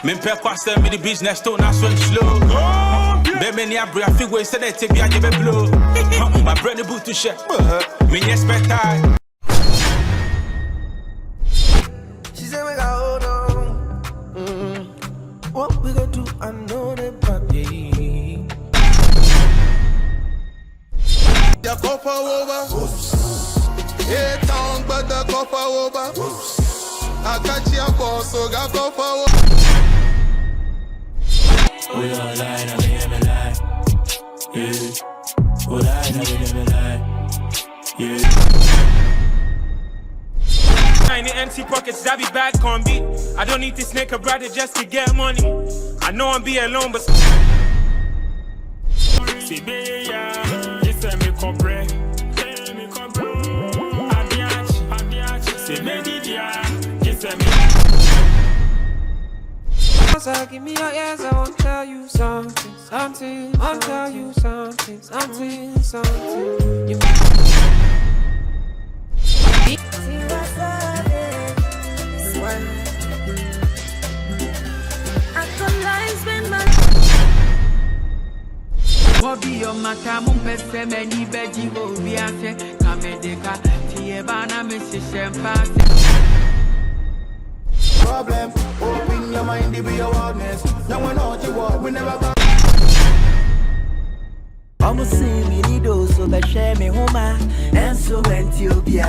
Mimpe kwase me the business to na swing slow. Baby ni abri afi we say that be a give blow. My brand boot to share. Me expect I. She said we got hold on. What we gonna do? I know that party. The copper over. Hey town but the copper over. I got your boss so got copper over. We don't lie, now we never lie. Yeah. We lie, now we never lie. Yeah. Tiny empty pockets, that be bad combi. I don't need to snake a brother just to get money. I know I'm be alone, but see me, yeah. Just let me comprehend. See me, yeah. Just let me. Give me your ears, I won't tell you something, something. I'll tell you something, something, something. What be your matamum pese many veggie will be a Medikal, Tiebana, Mrs. Champagne. Problem, open your mind, be your awareness. Now we know you what we never got. I'm a see me need so that share me home and so went you be.